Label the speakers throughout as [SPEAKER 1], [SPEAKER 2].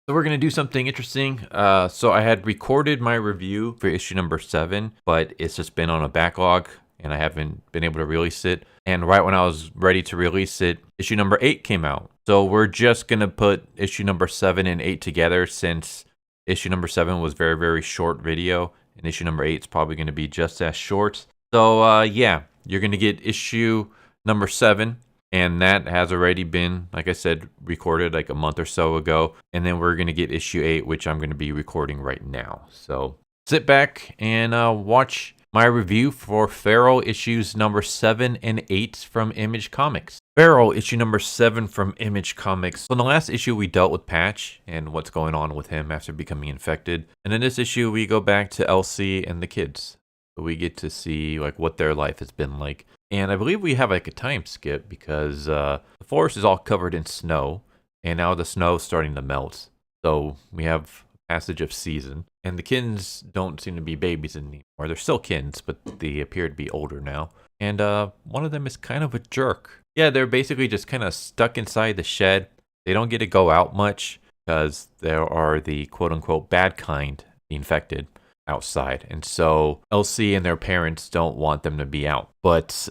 [SPEAKER 1] So we're gonna do something interesting. So I had recorded my review for issue number 7, but it's just been on a backlog, and I haven't been able to release it. And right when I was ready to release it, issue number 8 came out. So we're just gonna put issue number 7 and 8 together, since issue number 7 was very, very short video, and issue number 8 is probably gonna be just as short. So yeah, you're gonna get issue number 7. And that has already been, like I said, recorded like a month or so ago. And then we're going to get issue 8, which I'm going to be recording right now. So sit back and watch my review for Feral issues number 7 and 8 from Image Comics. Feral issue number 7 from Image Comics. So in the last issue, we dealt with Patch and what's going on with him after becoming infected. And in this issue, we go back to Elsie and the kids. So we get to see like what their life has been like. And I believe we have like a time skip because the forest is all covered in snow, and now the snow is starting to melt. So we have passage of season, and the kids don't seem to be babies anymore. They're still kids, but they appear to be older now. And one of them is kind of a jerk. Yeah, they're basically just kind of stuck inside the shed. They don't get to go out much because there are the quote-unquote bad kind, the infected, outside. And so Elsie and their parents don't want them to be out. But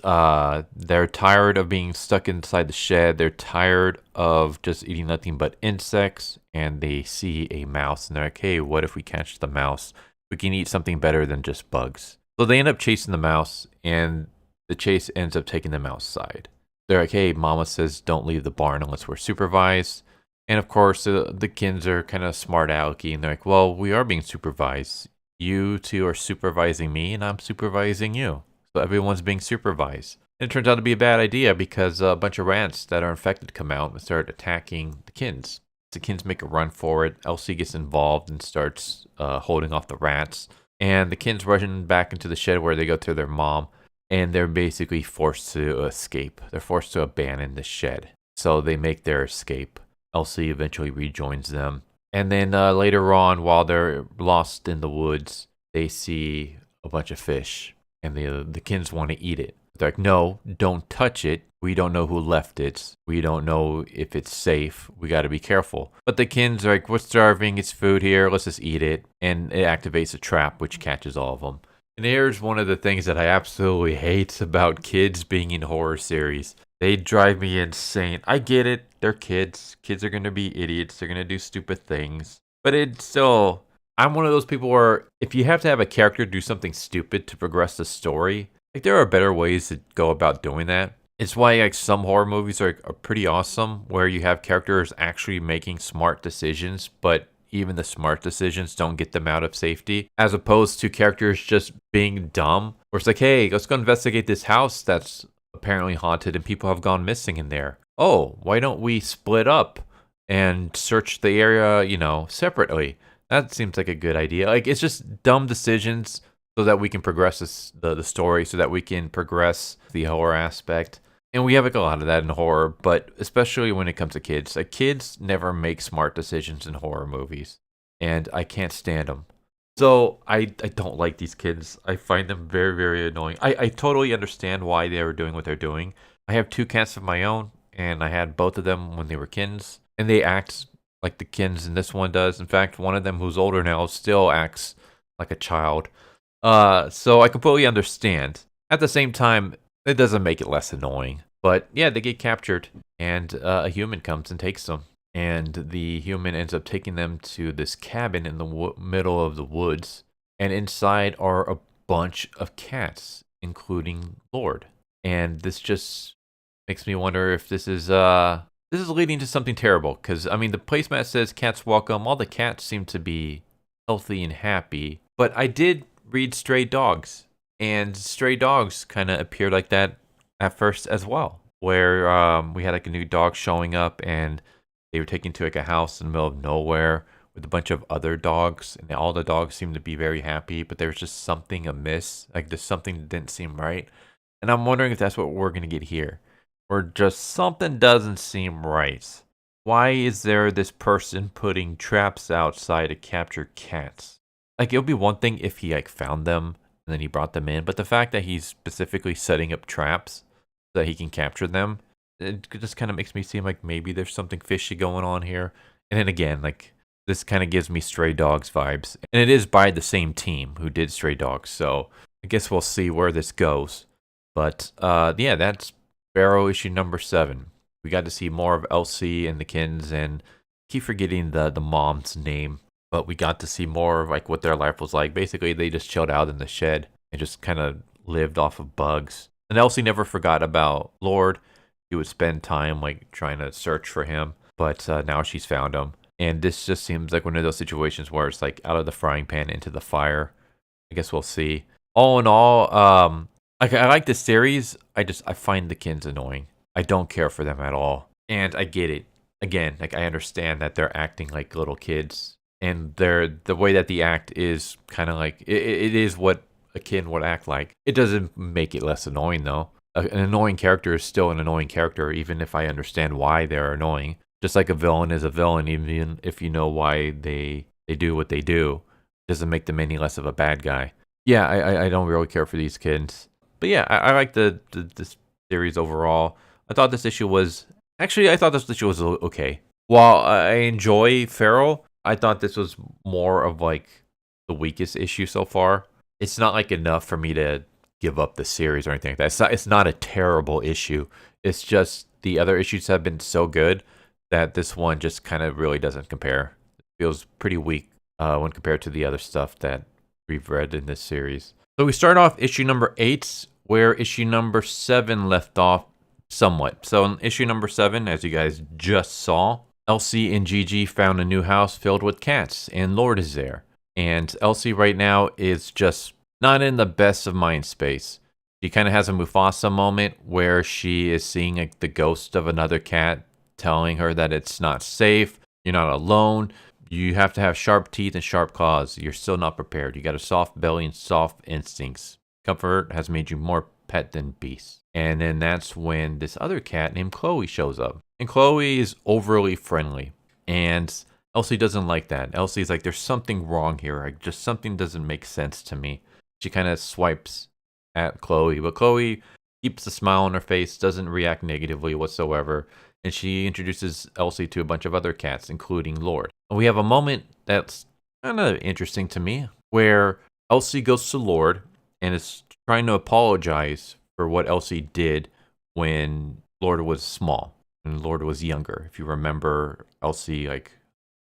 [SPEAKER 1] they're tired of being stuck inside the shed. They're tired of just eating nothing but insects. And they see a mouse and they're like, hey, what if we catch the mouse? We can eat something better than just bugs. So they end up chasing the mouse, and the chase ends up taking them outside. They're like, hey, mama says don't leave the barn unless we're supervised. And of course, the kids are kind of smart alecky, and they're like, well, we are being supervised. You two are supervising me, and I'm supervising you. So everyone's being supervised. And it turns out to be a bad idea because a bunch of rats that are infected come out and start attacking the kids. The kids make a run for it. Elsie gets involved and starts holding off the rats. And the kids rushing back into the shed where they go to their mom. And they're basically forced to escape. They're forced to abandon the shed. So they make their escape. Elsie eventually rejoins them. And then later on, while they're lost in the woods, they see a bunch of fish, and the kids want to eat it. They're like, no, don't touch it. We don't know who left it. We don't know if it's safe. We got to be careful. But the kids are like, we're starving. It's food here. Let's just eat it. And it activates a trap, which catches all of them. And here's one of the things that I absolutely hate about kids being in horror series. They drive me insane. I get it. They're kids. Kids are going to be idiots. They're going to do stupid things. But it's still, I'm one of those people where if you have to have a character do something stupid to progress the story, like there are better ways to go about doing that. It's why like some horror movies are pretty awesome, where you have characters actually making smart decisions, but even the smart decisions don't get them out of safety, as opposed to characters just being dumb, where it's like, hey, let's go investigate this house that's apparently haunted and people have gone missing in there. Oh, why don't we split up and search the area, separately? That seems like a good idea. Like, it's just dumb decisions so that we can progress the story, so that we can progress the horror aspect. And we have like a lot of that in horror, but especially when it comes to kids. Like, kids never make smart decisions in horror movies, and I can't stand them. So I don't like these kids. I find them very, very annoying. I totally understand why they were doing what they're doing. I have 2 cats of my own, and I had both of them when they were kids, and they act like the kids in this one does. In fact, one of them, who's older now, still acts like a child. So I completely understand. At the same time, it doesn't make it less annoying. But yeah, they get captured, and a human comes and takes them. And the human ends up taking them to this cabin in the middle of the woods. And inside are a bunch of cats, including Lord. And this just makes me wonder if this is leading to something terrible. Because, I mean, the placemat says cats welcome. All the cats seem to be healthy and happy. But I did read Stray Dogs. And Stray Dogs kind of appeared like that at first as well. Where we had like a new dog showing up, and they were taken to like a house in the middle of nowhere with a bunch of other dogs, and all the dogs seemed to be very happy, but there was just something amiss. Like, there's something that didn't seem right. And I'm wondering if that's what we're going to get here. Or just something doesn't seem right. Why is there this person putting traps outside to capture cats? Like, it would be one thing if he like found them and then he brought them in, but the fact that he's specifically setting up traps so that he can capture them, it just kind of makes me seem like maybe there's something fishy going on here. And then again, like, This kind of gives me Stray Dogs vibes. And it is by the same team who did Stray Dogs, so I guess we'll see where this goes. But yeah, that's Barrow issue number 7. We got to see more of Elsie and the Kins, and keep forgetting the mom's name. But we got to see more of like what their life was like. Basically, they just chilled out in the shed and just kind of lived off of bugs. And Elsie never forgot about Lord. She would spend time like trying to search for him, but now she's found him. And this just seems like one of those situations where it's like out of the frying pan into the fire. I guess we'll see. All in all, I like this series. I find the Kins annoying. I don't care for them at all. And I get it. Again, like I understand that they're acting like little kids. And the way that they act is kind of like, it is what a kid would act like. It doesn't make it less annoying though. An annoying character is still an annoying character, even if I understand why they're annoying. Just like a villain is a villain, even if you know why they do what they do. It doesn't make them any less of a bad guy. Yeah, I don't really care for these kids. But yeah, I like this series overall. I thought this issue was okay. While I enjoy Feral, I thought this was more of like the weakest issue so far. It's not like enough for me to give up the series or anything like that. It's not a terrible issue. It's just the other issues have been so good that this one just kind of really doesn't compare. It feels pretty weak when compared to the other stuff that we've read in this series. So we start off issue number 8, where issue number 7 left off somewhat. So in issue number 7, as you guys just saw, Elsie and Gigi found a new house filled with cats, and Lord is there. And Elsie right now is just not in the best of mind space. She kind of has a Mufasa moment where she is seeing like the ghost of another cat telling her that it's not safe, you're not alone, you have to have sharp teeth and sharp claws, you're still not prepared, you got a soft belly and soft instincts. Comfort has made you more pet than beast. And then that's when this other cat named Chloe shows up. And Chloe is overly friendly. And Elsie doesn't like that. Elsie's like, there's something wrong here. Like, just something doesn't make sense to me. She kind of swipes at Chloe. But Chloe keeps a smile on her face, doesn't react negatively whatsoever. And she introduces Elsie to a bunch of other cats, including Lord. And we have a moment that's kind of interesting to me, where Elsie goes to Lord and is trying to apologize for what Elsie did when Lord was small, when Lord was younger. If you remember, Elsie like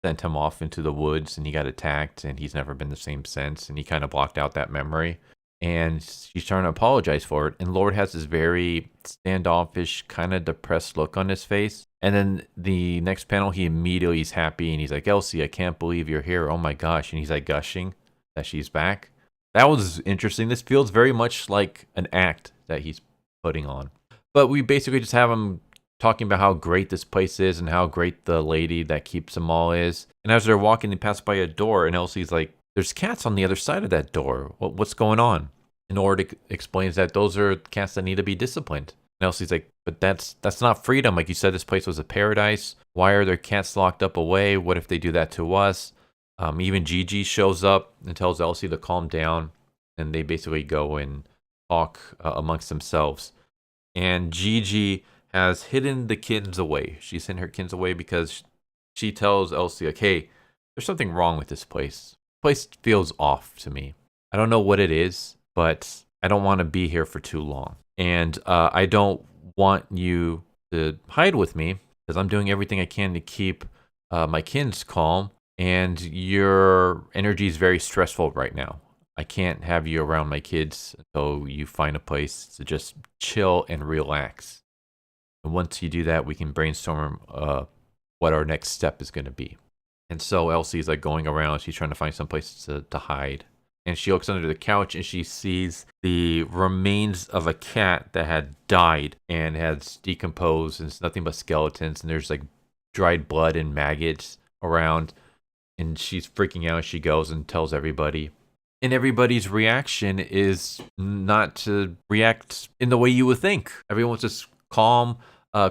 [SPEAKER 1] sent him off into the woods and he got attacked and he's never been the same since, and he kind of blocked out that memory. And she's trying to apologize for it. And Lord has this very standoffish, kind of depressed look on his face. And then the next panel, he immediately is happy and he's like, Elsie, I can't believe you're here. Oh my gosh. And he's like gushing that she's back. That was interesting. This feels very much like an act that he's putting on. But we basically just have him talking about how great this place is and how great the lady that keeps them all is. And as they're walking, they pass by a door and Elsie's like, there's cats on the other side of that door. What's going on? And Ord explains that those are cats that need to be disciplined. And Elsie's like, but that's not freedom. Like you said, this place was a paradise. Why are there cats locked up away? What if they do that to us? Even Gigi shows up and tells Elsie to calm down. And they basically go and talk amongst themselves. And Gigi has hidden the kittens away. She's hidden her kittens away because she tells Elsie, like, hey, there's something wrong with this place. Place feels off to me. I don't know what it is, but I don't want to be here for too long. And I don't want you to hide with me because I'm doing everything I can to keep my kids calm. And your energy is very stressful right now. I can't have you around my kids until you find a place to just chill and relax. And once you do that, we can brainstorm what our next step is going to be. And so Elsie's like going around. She's trying to find some place to hide. And she looks under the couch and she sees the remains of a cat that had died and has decomposed. And it's nothing but skeletons. And there's like dried blood and maggots around. And she's freaking out. She goes and tells everybody. And everybody's reaction is not to react in the way you would think. Everyone's just calm.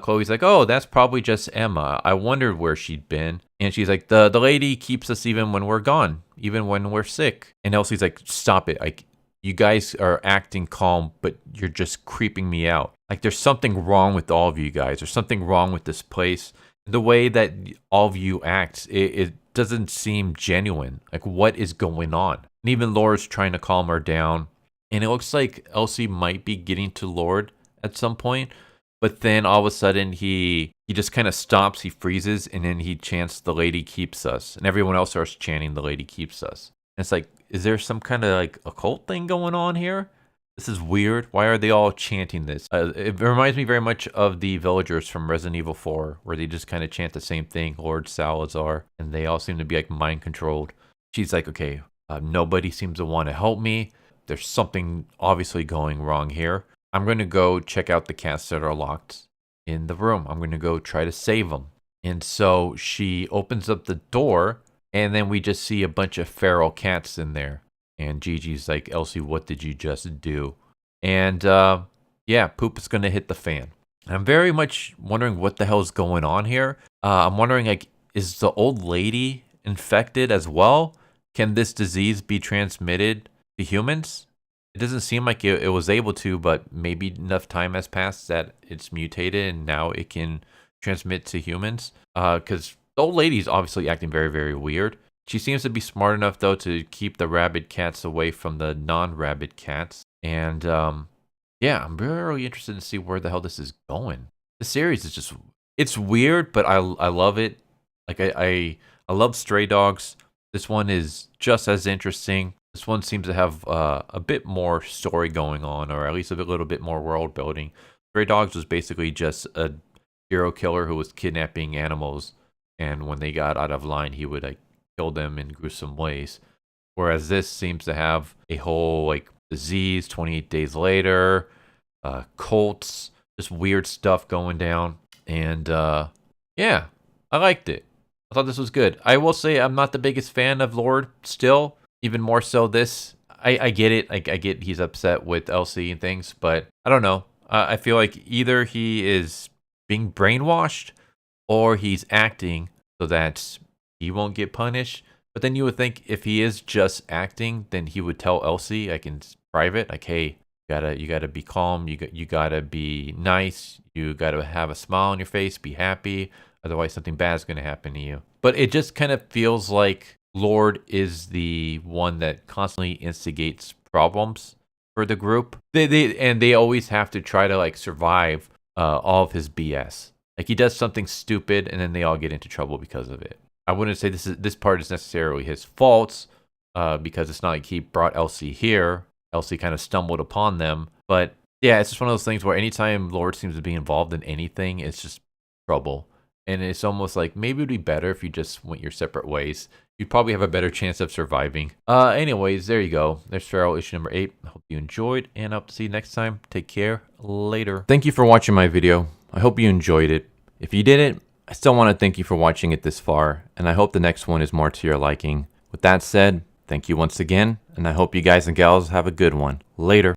[SPEAKER 1] Chloe's like, oh, that's probably just Emma. I wondered where she'd been. And she's like, the lady keeps us even when we're gone, even when we're sick. And Elsie's like, stop it. Like, you guys are acting calm, but you're just creeping me out. Like, there's something wrong with all of you guys. There's something wrong with this place. The way that all of you act, it doesn't seem genuine. Like, what is going on? And even Laura's trying to calm her down. And it looks like Elsie might be getting to Lord at some point. But then all of a sudden he just kind of stops, he freezes, and then he chants, "The lady keeps us." And everyone else starts chanting, "The lady keeps us." And it's like, is there some kind of like occult thing going on here? This is weird. Why are they all chanting this? It reminds me very much of the villagers from Resident Evil 4, where they just kind of chant the same thing, Lord Salazar, and they all seem to be like mind controlled. She's like, okay, nobody seems to want to help me. There's something obviously going wrong here. I'm going to go check out the cats that are locked in the room. I'm going to go try to save them. And so she opens up the door, and then we just see a bunch of feral cats in there. And Gigi's like, "Elsie, what did you just do?" And yeah, poop is going to hit the fan. I'm very much wondering what the hell is going on here. I'm wondering, like, is the old lady infected as well? Can this disease be transmitted to humans? It doesn't seem like it was able to, but maybe enough time has passed that it's mutated and now it can transmit to humans. Because the old lady's obviously acting very, very weird. She seems to be smart enough, though, to keep the rabid cats away from the non-rabid cats. And yeah, I'm really interested to see where the hell this is going. The series is just, it's weird, but I love it. Like, I love Stray Dogs. This one is just as interesting. This one seems to have a bit more story going on, or at least a little bit more world building. Stray Dogs was basically just a hero killer who was kidnapping animals, and when they got out of line, he would like kill them in gruesome ways. Whereas this seems to have a whole like disease 28 days later, cults, just weird stuff going down. And yeah, I liked it. I thought this was good. I will say I'm not the biggest fan of Lord still, even more so this. I get it. I get he's upset with Elsie and things, but I don't know. I feel like either he is being brainwashed or he's acting so that he won't get punished. But then you would think if he is just acting, then he would tell Elsie, like in private, like, "Hey, you gotta be calm. You gotta be nice. You gotta have a smile on your face. Be happy. Otherwise, something bad is gonna happen to you." But it just kind of feels like Lord is the one that constantly instigates problems for the group. They always have to try to like survive all of his BS. Like, he does something stupid, and then they all get into trouble because of it. I wouldn't say this part is necessarily his fault, because it's not like he brought Elsie here. Elsie kind of stumbled upon them. But yeah, it's just one of those things where anytime Lord seems to be involved in anything, it's just trouble. And it's almost like maybe it would be better if you just went your separate ways. You'd probably have a better chance of surviving. Anyways, there you go. There's Feral issue number 8. I hope you enjoyed, and I hope to see you next time. Take care. Later. Thank you for watching my video. I hope you enjoyed it. If you didn't, I still want to thank you for watching it this far, and I hope the next one is more to your liking. With that said, thank you once again, and I hope you guys and gals have a good one. Later.